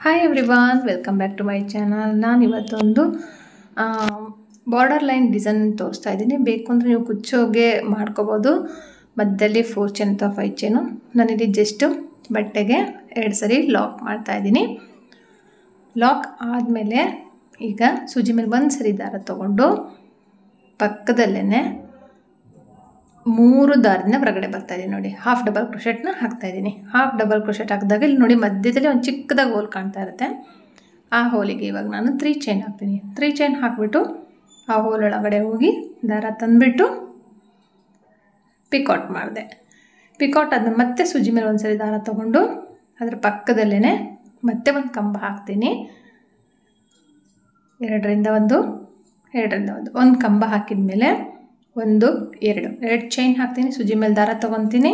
Hi everyone, welcome back to my channel. ನಾನು ಇವತ್ತೊಂದು border line design ತೋರಿಸ್ತಾ ಇದ್ದೀನಿ. ಬೇಕು ಅಂದರೆ ನೀವು ಕುಚ್ಚೋಗೆ ಮಾಡ್ಕೋಬೋದು. ಮಧ್ಯದಲ್ಲಿ 4 ಚೈನ್ ಅಥವಾ 5 ಚೈನು. ನಾನಿಲ್ಲಿ ಜಸ್ಟು ಬಟ್ಟೆಗೆ 2 ಸರಿ ಲಾಕ್ ಮಾಡ್ತಾ ಇದ್ದೀನಿ. ಲಾಕ್ ಆದಮೇಲೆ ಈಗ ಸೂಜಿ ಮೇಲೆ 1 ಸರಿ ದಾರ ತೊಗೊಂಡು ಪಕ್ಕದಲ್ಲೇ 3 ದಾರದಿಂದ ಹೊರಗಡೆ ಬರ್ತಾ ಇದ್ದೀನಿ. ನೋಡಿ, ಹಾಫ್ ಡಬಲ್ ಕ್ರೋಶೆಟ್ನ ಹಾಕ್ತಾ ಇದ್ದೀನಿ. ಹಾಫ್ ಡಬಲ್ ಕ್ರೋಶೆಟ್ ಹಾಕಿದಾಗ ಇಲ್ಲಿ ನೋಡಿ ಮಧ್ಯದಲ್ಲಿ ಒಂದು ಚಿಕ್ಕದಾಗಿ ಹೋಲ್ ಕಾಣ್ತಾ ಇರುತ್ತೆ. ಆ ಹೋಲಿಗೆ ಇವಾಗ ನಾನು 3 ಚೈನ್ ಹಾಕ್ತೀನಿ. 3 ಚೈನ್ ಹಾಕಿಬಿಟ್ಟು ಆ ಹೋಲ್ ಒಳಗಡೆ ಹೋಗಿ ದಾರ ತಂದುಬಿಟ್ಟು ಪಿಕೌಟ್ ಮಾಡಿದೆ. ಪಿಕೌಟ್ ಆದ್ಮೇಲೆ ಮತ್ತೆ ಸೂಜಿ ಮೇಲೆ 1 ಸರಿ ದಾರ ತೊಗೊಂಡು ಅದರ ಪಕ್ಕದಲ್ಲೇ ಮತ್ತೆ ಒಂದು ಕಂಬ ಹಾಕ್ತೀನಿ. 2 ರಿಂದ 1 2 ರಿಂದ 1 ಒಂದು ಕಂಬ ಹಾಕಿದ ಮೇಲೆ 1 2 ಚೈನ್ ಹಾಕ್ತೀನಿ. ಸೂಜಿ ಮೇಲೆ ದಾರ ತೊಗೊತೀನಿ.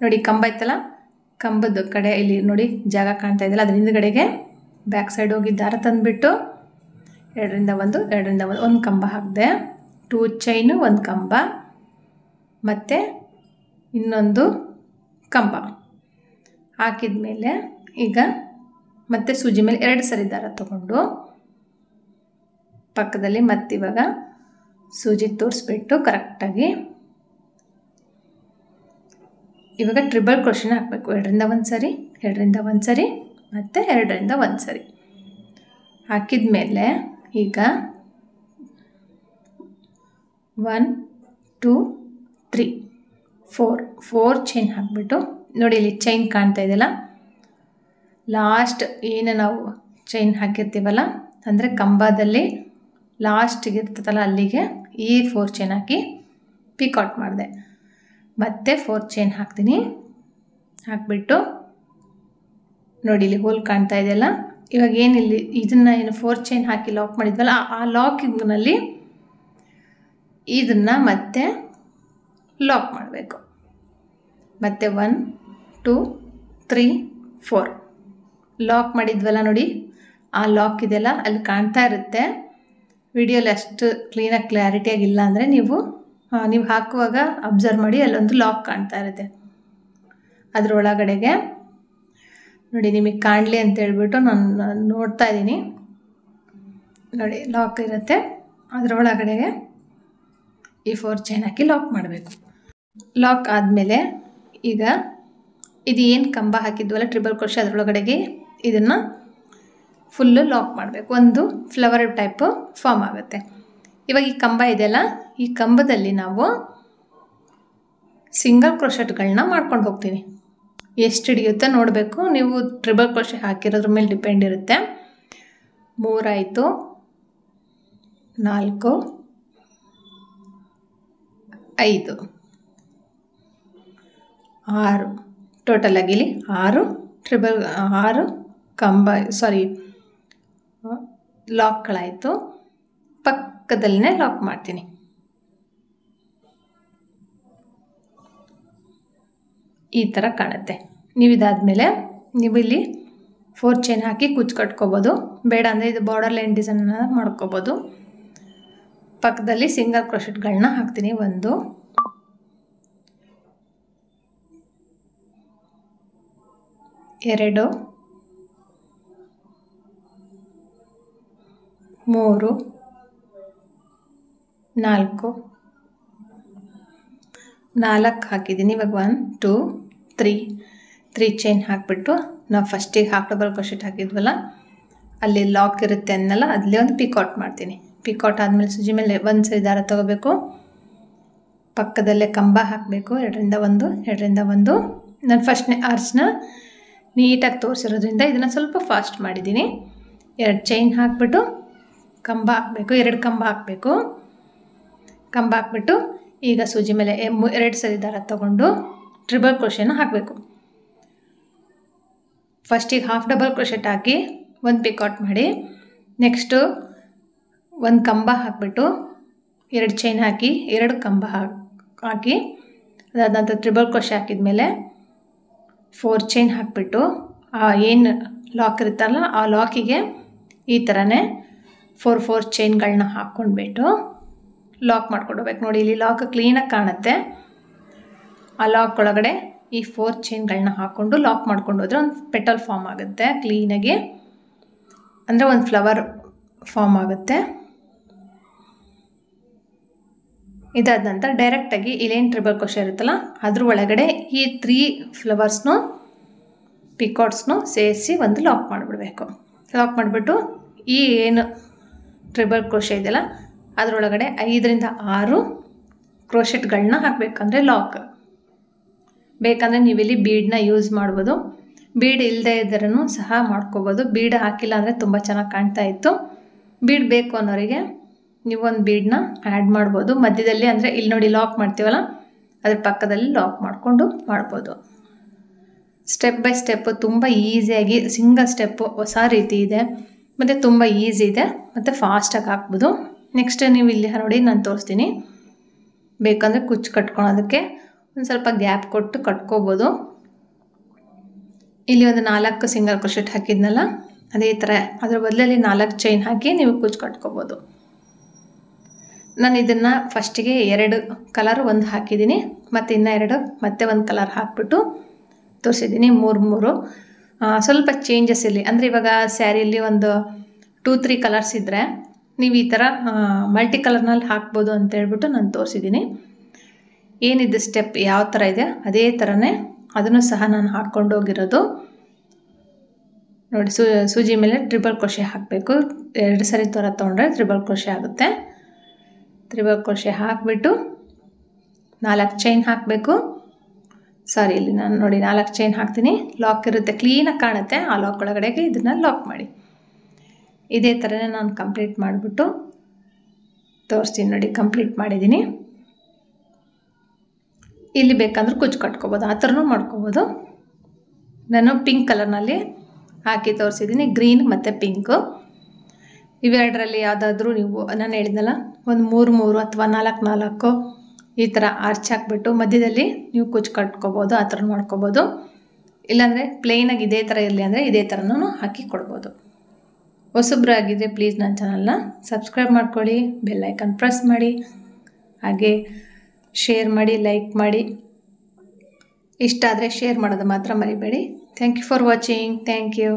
ನೋಡಿ, ಕಂಬ ಇತ್ತಲ್ಲ, ಕಂಬದ ಕಡೆ ಇಲ್ಲಿ ನೋಡಿ ಜಾಗ ಕಾಣ್ತಾ ಇದೆಯಲ್ಲ, ಅದ್ರ ಹಿಂದ್ಗಡೆಗೆ ಬ್ಯಾಕ್ ಸೈಡ್ ಹೋಗಿ ದಾರ ತಂದುಬಿಟ್ಟು 2 ರಿಂದ 1 2 ರಿಂದ 1 ಒಂದು ಕಂಬ ಹಾಕಿದೆ. 2 ಚೈನು, 1 ಕಂಬ ಮತ್ತು ಇನ್ನೊಂದು ಕಂಬ ಹಾಕಿದ ಮೇಲೆ ಈಗ ಮತ್ತೆ ಸೂಜಿ ಮೇಲೆ 2 ಸರಿ ದಾರ ತೊಗೊಂಡು ಪಕ್ಕದಲ್ಲಿ ಮತ್ತಿವಾಗ ಸೂಜಿ ತೋರಿಸ್ಬಿಟ್ಟು ಕರೆಕ್ಟಾಗಿ ಇವಾಗ ಟ್ರಿಬಲ್ ಕ್ರೋಶೆನ ಹಾಕಬೇಕು. 2 ರಿಂದ 1 ಸರಿ, 2 ರಿಂದ 1 ಸರಿ ಮತ್ತು 2 ರಿಂದ 1 ಸರಿ ಹಾಕಿದ ಮೇಲೆ ಈಗ 1 2 3 4 ಚೈನ್ ಹಾಕಿಬಿಟ್ಟು ನೋಡಿ, ಇಲ್ಲಿ ಚೈನ್ ಕಾಣ್ತಾ ಇದೆಯಲ್ಲ, ಲಾಸ್ಟ್ ಏನು ನಾವು ಚೈನ್ ಹಾಕಿರ್ತೀವಲ್ಲ, ಅಂದರೆ ಕಂಬದಲ್ಲಿ ಲಾಸ್ಟಿಗೆ ಇರ್ತದಲ್ಲ ಅಲ್ಲಿಗೆ ಈ 4 ಚೈನ್ ಹಾಕಿ ಪಿಕೌಟ್ ಮಾಡಿದೆ. ಮತ್ತೆ 4 ಚೈನ್ ಹಾಕ್ತೀನಿ. ಹಾಕಿಬಿಟ್ಟು ನೋಡಿ, ಇಲ್ಲಿ ಹೋಲ್ ಕಾಣ್ತಾ ಇದೆಯಲ್ಲ, ಇವಾಗ ಏನಿಲ್ಲಿ ಇದನ್ನು ಏನು 4 ಚೈನ್ ಹಾಕಿ ಲಾಕ್ ಮಾಡಿದ್ವಲ್ಲ, ಆ ಲಾಕಿಂಗ್ನಲ್ಲಿ ಇದನ್ನು ಮತ್ತೆ ಲಾಕ್ ಮಾಡಬೇಕು. ಮತ್ತೆ 1 2 3 4 ಲಾಕ್ ಮಾಡಿದ್ವಲ್ಲ ನೋಡಿ, ಆ ಲಾಕ್ ಇದೆಯಲ್ಲ ಅಲ್ಲಿ ಕಾಣ್ತಾ ಇರುತ್ತೆ. ವಿಡಿಯೋಲಿ ಅಷ್ಟು ಕ್ಲೀನಾಗಿ ಕ್ಲಾರಿಟಿಯಾಗಿಲ್ಲ ಅಂದರೆ ನೀವು ಹಾಕುವಾಗ ಅಬ್ಸರ್ವ್ ಮಾಡಿ, ಅಲ್ಲೊಂದು ಲಾಕ್ ಕಾಣ್ತಾ ಇರುತ್ತೆ. ಅದರೊಳಗಡೆಗೆ ನೋಡಿ, ನಿಮಗೆ ಕಾಣಲಿ ಅಂತ ಹೇಳ್ಬಿಟ್ಟು ನಾನು ನೋಡ್ತಾ ಇದ್ದೀನಿ. ನೋಡಿ, ಲಾಕ್ ಇರುತ್ತೆ. ಅದರೊಳಗಡೆಗೆ ಈ 4 ಚೈನ್ ಹಾಕಿ ಲಾಕ್ ಮಾಡಬೇಕು. ಲಾಕ್ ಆದಮೇಲೆ ಈಗ ಇದು ಏನು ಕಂಬ ಹಾಕಿದ್ವಲ್ಲ ಟ್ರಿಬಲ್ ಕ್ರೋಶೆ, ಅದರೊಳಗಡೆಗೆ ಇದನ್ನು ಫುಲ್ಲು ಲಾಕ್ ಮಾಡಬೇಕು. ಒಂದು ಫ್ಲವರ್ ಟೈಪು ಫಾರ್ಮ್ ಆಗುತ್ತೆ. ಇವಾಗ ಈ ಕಂಬ ಇದೆಯಲ್ಲ, ಈ ಕಂಬದಲ್ಲಿ ನಾವು ಸಿಂಗಲ್ ಕ್ರೋಶೆಟ್ಗಳನ್ನ ಮಾಡ್ಕೊಂಡು ಹೋಗ್ತೀನಿ. ಎಷ್ಟು ಹಿಡಿಯುತ್ತೆ ನೋಡಬೇಕು. ನೀವು ಟ್ರಿಬಲ್ ಕ್ರೋಶೆ ಹಾಕಿರೋದ್ರ ಮೇಲೆ ಡಿಪೆಂಡ್ ಇರುತ್ತೆ. 3 ಆಯಿತು, 4 5 6 ಟೋಟಲಾಗಿ ಇಲ್ಲಿ 6 ಕಂಬ ಲಾಕ್ಗಳಾಯಿತು. ಪಕ್ಕದಲ್ಲೇ ಲಾಕ್ ಮಾಡ್ತೀನಿ. ಈ ಥರ ಕಾಣುತ್ತೆ. ನೀವು ಇದಾದಮೇಲೆ ನೀವು ಇಲ್ಲಿ 4 ಚೈನ್ ಹಾಕಿ ಕುಚ್ಚು ಕಟ್ಕೋಬೋದು. ಬೇಡ ಅಂದರೆ ಇದು ಬಾರ್ಡರ್ ಲೈನ್ ಡಿಸೈನ್ನ ಮಾಡ್ಕೋಬೋದು. ಪಕ್ಕದಲ್ಲಿ ಸಿಂಗಲ್ ಕ್ರೋಶೆಟ್ಗಳನ್ನ ಹಾಕ್ತೀನಿ. 1 2 3 4 ಹಾಕಿದ್ದೀನಿ. ಇವಾಗ 1 2 3 ಚೈನ್ ಹಾಕಿಬಿಟ್ಟು ನಾವು ಫಸ್ಟಿಗೆ ಹಾಫ್ ಡಬಲ್ ಕ್ರೋಶೆಟ್ ಹಾಕಿದ್ವಲ್ಲ, ಅಲ್ಲಿ ಲಾಕ್ ಇರುತ್ತೆ ಅನ್ನಲ್ಲ, ಅಲ್ಲೇ ಒಂದು ಪಿಕೌಟ್ ಮಾಡ್ತೀನಿ. ಪಿಕೌಟ್ ಆದಮೇಲೆ ಸೂಜಿ ಮೇಲೆ 1 ಸರಿ ದಾರ ತೊಗೋಬೇಕು. ಪಕ್ಕದಲ್ಲೇ ಕಂಬ ಹಾಕಬೇಕು. 2 ರಿಂದ 1 2 ರಿಂದ 1. ನಾನು ಫಸ್ಟ್ನೇ ಆರ್ಚ್ನ ನೀಟಾಗಿ ತೋರಿಸಿರೋದ್ರಿಂದ ಇದನ್ನು ಸ್ವಲ್ಪ ಫಾಸ್ಟ್ ಮಾಡಿದ್ದೀನಿ. 2 ಚೈನ್ ಹಾಕಿಬಿಟ್ಟು ಕಂಬ ಹಾಕಬೇಕು. 2 ಕಂಬ ಹಾಕಬೇಕು. ಕಂಬ ಹಾಕ್ಬಿಟ್ಟು ಈಗ ಸೂಜಿ ಮೇಲೆ 2 ಸರಿ ದಾರ ತೊಗೊಂಡು ಟ್ರಿಬಲ್ ಕ್ರೋಶೆನ ಹಾಕಬೇಕು. ಫಸ್ಟಿಗೆ ಹಾಫ್ ಡಬಲ್ ಕ್ರೋಶೆಟ್ ಹಾಕಿ 1 ಪಿಕೌಟ್ ಮಾಡಿ, ನೆಕ್ಸ್ಟು 1 ಕಂಬ ಹಾಕಿಬಿಟ್ಟು 2 ಚೈನ್ ಹಾಕಿ 2 ಕಂಬ ಹಾಕಿ ಅದಾದ ನಂತರ ಟ್ರಿಬಲ್ ಕ್ರೋಶೆ ಹಾಕಿದ ಮೇಲೆ 4 ಚೈನ್ ಹಾಕಿಬಿಟ್ಟು ಏನು ಲಾಕ್ ಇರುತ್ತಲ್ಲ ಆ ಲಾಕಿಗೆ ಈ ಥರನೇ 4 ಚೈನ್ಗಳನ್ನ ಹಾಕ್ಕೊಂಡ್ಬಿಟ್ಟು ಲಾಕ್ ಮಾಡ್ಕೊಂಡು ಹೋಗ್ಬೇಕು. ನೋಡಿ, ಇಲ್ಲಿ ಲಾಕ್ ಕ್ಲೀನಾಗಿ ಕಾಣುತ್ತೆ. ಆ ಲಾಕ್ ಒಳಗಡೆ ಈ 4 ಚೈನ್ಗಳನ್ನ ಹಾಕ್ಕೊಂಡು ಲಾಕ್ ಮಾಡ್ಕೊಂಡು ಹೋದರೆ ಒಂದು ಪೆಟಲ್ ಫಾರ್ಮ್ ಆಗುತ್ತೆ ಕ್ಲೀನಾಗಿ, ಅಂದರೆ ಒಂದು ಫ್ಲವರ್ ಫಾರ್ಮ್ ಆಗುತ್ತೆ. ಇದಾದ ನಂತರ ಡೈರೆಕ್ಟಾಗಿ ಇಲ್ಲೇನು ಟ್ರಿಬಲ್ ಕ್ರೋಶೆ ಇರುತ್ತಲ್ಲ ಅದ್ರ ಒಳಗಡೆ ಈ 3 ಫ್ಲವರ್ಸ್ನು ಪಿಕಾಟ್ಸ್ನು ಸೇರಿಸಿ ಒಂದು ಲಾಕ್ ಮಾಡಿಬಿಡಬೇಕು. ಲಾಕ್ ಮಾಡಿಬಿಟ್ಟು ಈ ಏನು ಟ್ರಿಬಲ್ ಕ್ರೋಶೆ ಇದೆಯಲ್ಲ ಅದರೊಳಗಡೆ 5ರಿಂದ 6 ಕ್ರೋಶೆಟ್ಗಳನ್ನ ಹಾಕಬೇಕಂದ್ರೆ ಲಾಕ್. ಬೇಕಂದರೆ ನೀವಿಲ್ಲಿ ಬೀಡನ್ನ ಯೂಸ್ ಮಾಡ್ಬೋದು, ಬೀಡ್ ಇಲ್ಲದೆ ಇದ್ದರೂ ಸಹ ಮಾಡ್ಕೋಬೋದು. ಬೀಡ್ ಹಾಕಿಲ್ಲ ಅಂದರೆ ತುಂಬ ಚೆನ್ನಾಗಿ ಕಾಣ್ತಾ ಇತ್ತು. ಬೀಡ್ ಬೇಕು ಅನ್ನೋರಿಗೆ ನೀವೊಂದು ಬೀಡನ್ನ ಆ್ಯಡ್ ಮಾಡ್ಬೋದು ಮಧ್ಯದಲ್ಲಿ, ಅಂದರೆ ಇಲ್ಲಿ ನೋಡಿ ಲಾಕ್ ಮಾಡ್ತೀವಲ್ಲ ಅದ್ರ ಪಕ್ಕದಲ್ಲಿ ಲಾಕ್ ಮಾಡಿಕೊಂಡು ಮಾಡ್ಬೋದು. ಸ್ಟೆಪ್ ಬೈ ಸ್ಟೆಪ್ಪು ತುಂಬ ಈಸಿಯಾಗಿ, ಸಿಂಗಲ್ ಸ್ಟೆಪ್ಪು ಹೊಸ ರೀತಿ ಇದೆ ಮತ್ತು ತುಂಬ ಈಸಿ ಇದೆ ಮತ್ತು ಫಾಸ್ಟಾಗಿ ಹಾಕ್ಬೋದು. ನೆಕ್ಸ್ಟ್ ನೀವು ಇಲ್ಲಿ ನೋಡಿ ನಾನು ತೋರಿಸ್ತೀನಿ. ಬೇಕಂದರೆ ಕುಚ್ಚು ಕಟ್ಕೊಳೋದಕ್ಕೆ ಒಂದು ಸ್ವಲ್ಪ ಗ್ಯಾಪ್ ಕೊಟ್ಟು ಕಟ್ಕೋಬೋದು. ಇಲ್ಲಿ ಒಂದು 4 ಸಿಂಗಲ್ ಕ್ರೋಶೆಟ್ ಹಾಕಿದ್ನಲ್ಲ ಅದೇ ಥರ ಅದ್ರ ಬದಲಲ್ಲಿ 4 ಚೈನ್ ಹಾಕಿ ನೀವು ಕುಚ್ಚು ಕಟ್ಕೋಬೋದು. ನಾನು ಇದನ್ನು ಫಸ್ಟಿಗೆ 2 ಕಲರ್ ಒಂದು ಹಾಕಿದ್ದೀನಿ ಮತ್ತು ಇನ್ನೂ 2 ಮತ್ತೆ ಒಂದು ಕಲರ್ ಹಾಕ್ಬಿಟ್ಟು ತೋರಿಸಿದ್ದೀನಿ. 3 ಸ್ವಲ್ಪ ಚೇಂಜಸ್ ಇರಲಿ, ಅಂದರೆ ಇವಾಗ ಸ್ಯಾರಿಯಲ್ಲಿ ಒಂದು 2-3 ಕಲರ್ಸ್ ಇದ್ದರೆ ನೀವು ಈ ಥರ ಮಲ್ಟಿ ಕಲರ್ನಲ್ಲಿ ಹಾಕ್ಬೋದು ಅಂತ ಹೇಳ್ಬಿಟ್ಟು ನಾನು ತೋರಿಸಿದ್ದೀನಿ. ಏನಿದೆ ಸ್ಟೆಪ್ ಯಾವ ಥರ ಇದೆ ಅದೇ ಥರನೇ ಅದನ್ನು ಸಹ ನಾನು ಹಾಕ್ಕೊಂಡು ಹೋಗಿರೋದು ನೋಡಿ. ಸೂಜಿ ಮೇಲೆ ಟ್ರಿಬಲ್ ಕ್ರೋಶೆ ಹಾಕಬೇಕು. 2 ಸರಿ ತೊಗೊಂಡ್ರೆ ಟ್ರಿಬಲ್ ಕ್ರೋಶೆ ಆಗುತ್ತೆ. ಟ್ರಿಬಲ್ ಕ್ರೋಶೆ ಹಾಕಿಬಿಟ್ಟು 4 ಚೈನ್ ಹಾಕಬೇಕು. ಸಾರಿ, ಇಲ್ಲಿ ನಾನು ನೋಡಿ 4 ಚೈನ್ ಹಾಕ್ತೀನಿ. ಲಾಕ್ ಇರುತ್ತೆ, ಕ್ಲೀನಾಗಿ ಕಾಣುತ್ತೆ. ಆ ಲಾಕ್ ಒಳಗಡೆಗೆ ಇದನ್ನು ಲಾಕ್ ಮಾಡಿ. ಇದೇ ಥರನೇ ನಾನು ಕಂಪ್ಲೀಟ್ ಮಾಡಿಬಿಟ್ಟು ತೋರಿಸ್ತೀನಿ ನೋಡಿ. ಕಂಪ್ಲೀಟ್ ಮಾಡಿದ್ದೀನಿ. ಇಲ್ಲಿ ಬೇಕಂದ್ರೆ ಕುಚ್ಚು ಕಟ್ಕೋಬೋದು, ಆ ಥರನೂ ಮಾಡ್ಕೋಬೋದು. ನಾನು ಪಿಂಕ್ ಕಲರ್ನಲ್ಲಿ ಹಾಕಿ ತೋರಿಸಿದ್ದೀನಿ, ಗ್ರೀನ್ ಮತ್ತು ಪಿಂಕು. ಇವೆರಡರಲ್ಲಿ ಯಾವುದಾದ್ರೂ ನೀವು ನಾನು ಹೇಳಿದ್ನಲ್ಲ ಒಂದು 3 ಅಥವಾ 4 ಈ ಥರ ಆರ್ಚ್ ಹಾಕ್ಬಿಟ್ಟು ಮಧ್ಯದಲ್ಲಿ ನೀವು ಕುಚ್ಚು ಕಟ್ಕೋಬೋದು, ಆ ಥರ ಮಾಡ್ಕೋಬೋದು. ಇಲ್ಲಾಂದರೆ ಪ್ಲೇನಾಗಿ ಇದೇ ಥರ ಇರಲಿ ಅಂದರೆ ಇದೇ ಥರನೂ ಹಾಕಿ ಕೊಡ್ಬೋದು. ಹೊಸಬ್ರಾಗಿದ್ದರೆ ಪ್ಲೀಸ್ ನನ್ನ ಚಾನಲ್ನ ಸಬ್ಸ್ಕ್ರೈಬ್ ಮಾಡ್ಕೊಳ್ಳಿ, ಬೆಲ್ ಐಕನ್ ಪ್ರೆಸ್ ಮಾಡಿ, ಹಾಗೆ ಶೇರ್ ಮಾಡಿ, ಲೈಕ್ ಮಾಡಿ. ಇಷ್ಟ ಆದರೆ ಶೇರ್ ಮಾಡೋದು ಮಾತ್ರ ಮರಿಬೇಡಿ. Thank you for watching. Thank you.